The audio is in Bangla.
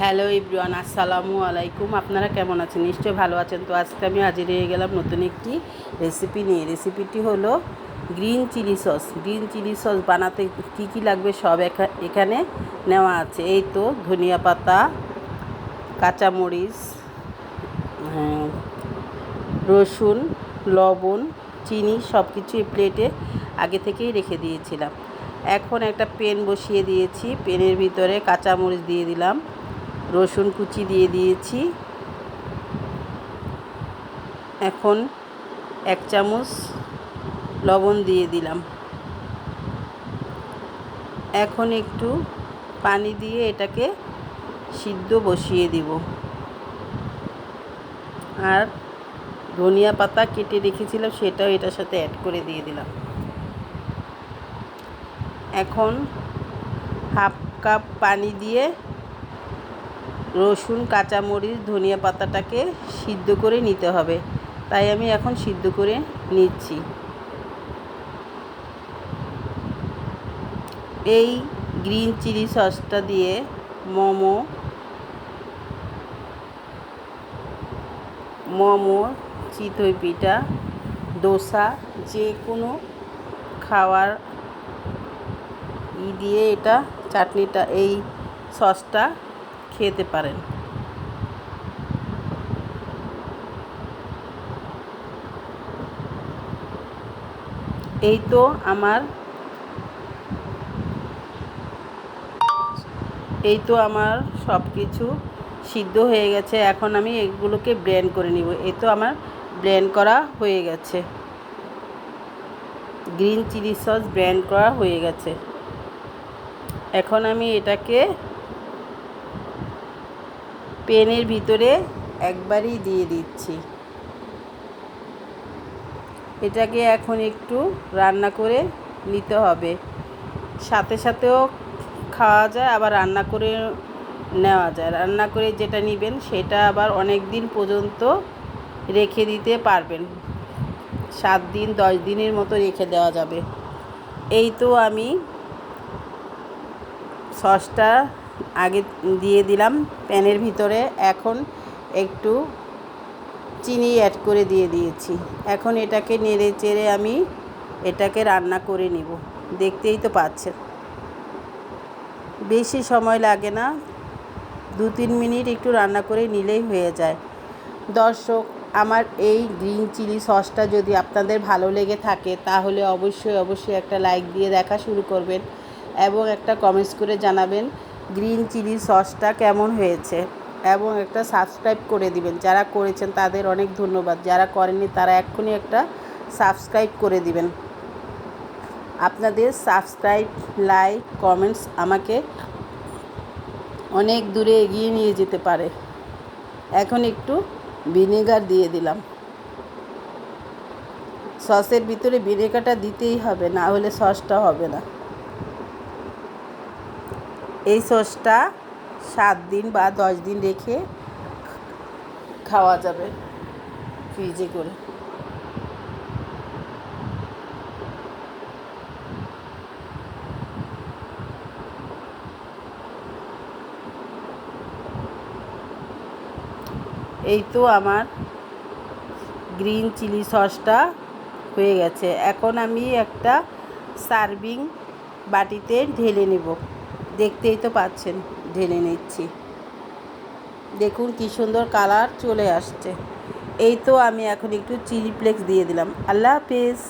হ্যালো এভরিওয়ান, আসসালামু আলাইকুম। আপনারা কেমন আছেন? নিশ্চয়ই ভালো আছেন। তো আজকে আমি হাজির হয়ে গেলাম নতুন একটি রেসিপি নিয়ে। রেসিপিটি হলো green chili sauce. Green chili sauce বানাতে কী কী লাগবে সব এখানে নেওয়া আছে। এই তো ধনিয়া পাতা, কাঁচামরিচ, রসুন, লবণ, চিনি সব কিছু এই প্লেটে আগে থেকেই রেখে দিয়েছিলাম। এখন একটা প্যান বসিয়ে দিয়েছি। প্যানের ভিতরে কাঁচামরিচ দিয়ে দিলাম, রসুন কুচি দিয়ে দিয়েছি। এখন 1 চামচ লবণ দিয়ে দিলাম। এখন একটু পানি দিয়ে এটাকে সিদ্ধ বসিয়ে দিব। আর ধনিয়া পাতা কেটে রেখেছিলাম, সেটাও এটার সাথে অ্যাড করে দিয়ে দিলাম। এখন 1/2 কাপ পানি দিয়ে রসুন, কাঁচামরিচ, ধনিয়া পাতাটাকে সিদ্ধ করে নিতে হবে, তাই আমি এখন সিদ্ধ করে নিচ্ছি। এই গ্রিন চিলি সসটা দিয়ে মোমো, চিতই পিঠা, দোসা, যে কোনো খাওয়ার দিয়ে এটা চাটনিটা, এই সসটা খেতে পারেন। এই তো আমার সব কিছু সিদ্ধ হয়ে গেছে। এখন আমি এগুলোকে ব্লেন্ড করে নিব। এই তো আমার ব্লেন্ড করা হয়ে গেছে। গ্রিন চিলি সস ব্লেন্ড করা হয়ে গেছে। এখন আমি এটাকে প্যানের ভিতরে একবারই দিয়ে দিচ্ছি। এটাকে এখন একটু রান্না করে নিতে হবে। সাথে সাথেও খাওয়া যায়, আবার রান্না করে নেওয়া যায়। রান্না করে যেটা নেবেন সেটা আবার অনেক দিন পর্যন্ত রেখে দিতে পারবেন। 7 দিন 10 দিনের মতো রেখে দেওয়া যাবে। এই তো আমি সসটা আগে দিয়ে দিলাম প্যানের ভিতরে। এখন একটু চিনি অ্যাড করে দিয়ে দিয়েছি। এখন এটাকে নেড়ে চেড়ে আমি এটাকে রান্না করে নিব। দেখতেই তো পাচ্ছেন, বেশি সময় লাগে না, 2-3 মিনিট একটু রান্না করে নিলেই হয়ে যায়। দর্শক, আমার এই গ্রিন চিলি সসটা যদি আপনাদের ভালো লেগে থাকে তাহলে অবশ্যই একটা লাইক দিয়ে দেখা শুরু করবেন এবং একটা কমেন্টস করে জানাবেন গ্রিন চিলি সসটা কেমন হয়েছে, এবং একটা সাবস্ক্রাইব করে দিবেন। যারা করেছেন তাদের অনেক ধন্যবাদ, যারা করেননি তারা এক্ষুনি একটা সাবস্ক্রাইব করে দিবেন। আপনাদের সাবস্ক্রাইব, লাইক, কমেন্টস আমাকে অনেক দূরে এগিয়ে নিয়ে যেতে পারে। এখন একটু ভিনেগার দিয়ে দিলাম। সসের ভিতরে ভিনেগারটা দিতেই হবে, না হলে সসটা হবে না। এই সসটা 7 দিন বা 10 দিন রেখে খাওয়া যাবে ফ্রিজে করে। এই তো আমার গ্রিন চিলি সসটা হয়ে গেছে। এখন আমি একটা সার্ভিং বাটিতে ঢেলে নেব। দেখতেই তো পাচ্ছেন, ঢেলে নিচ্ছি। দেখুন কি সুন্দর কালার চলে আসছে। এই তো আমি এখন একটু চিলি ফ্লেক্স দিয়ে দিলাম। আল্লাহ হাফেজ।